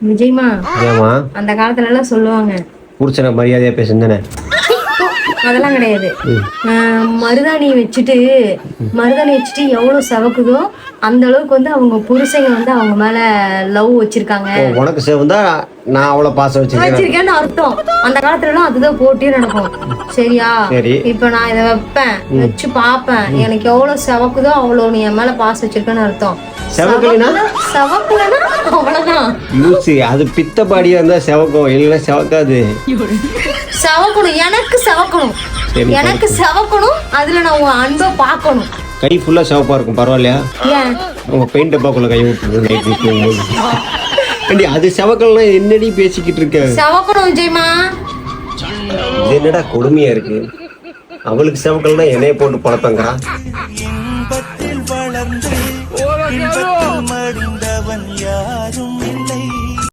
விஜய்மா, ஏமா அந்த காலத்துல எல்லாம் சொல்லுவாங்க, புருஷனை மரியாதையா பேசுதானே? அதெல்லாம் கிடையாது. மருதாணி வச்சுட்டு எவ்வளவு சவக்குதோ அந்த அளவுக்கு வந்து அவங்க புருஷங்க வந்து அவங்க மேல லவ் வச்சிருக்காங்க, உனக்கு சேவந்தா நான் அவளை பாசம் வச்சிருக்கேன்னு அர்த்தம். அந்த காலத்துல எல்லாம் அதுதான் போட்டியே நடக்கும். சரியா? சரி. இப்ப நான் இதை வைப்பேன், வச்சு பாப்பேன், எனக்கு எவ்வளவு சவக்குதோ அவ்வளவு நீ என் மேல பாசம் வச்சிருக்கேன்னு அர்த்தம். செவக்கலைனா அவ்வளவுதான். லூசி, அது பித்த பாடியா இருந்தா செவக்கும், இல்லைன்னா செவக்காது. செவக்கணும், எனக்கு செவக்கணும், எனக்கு செவக்கணும். அதுல நான் உன் அன்பை பார்க்கணும். கை ஃபுல்லா சிவப்பா இருக்கும், பரவாயில்லையா? ஏன் உங்க பெயிண்ட் டப்பாக்குள்ள கை விட்டுருங்க. அது செவக்கலாம் என்னடி பேசிக்கிட்டு இருக்க? செவக்கணும் விஜய்மா. இது என்னடா கொடுமையா இருக்கு? அவளுக்கு செவக்கல்னா என்னைய போட்டு பழப்பங்கிறா.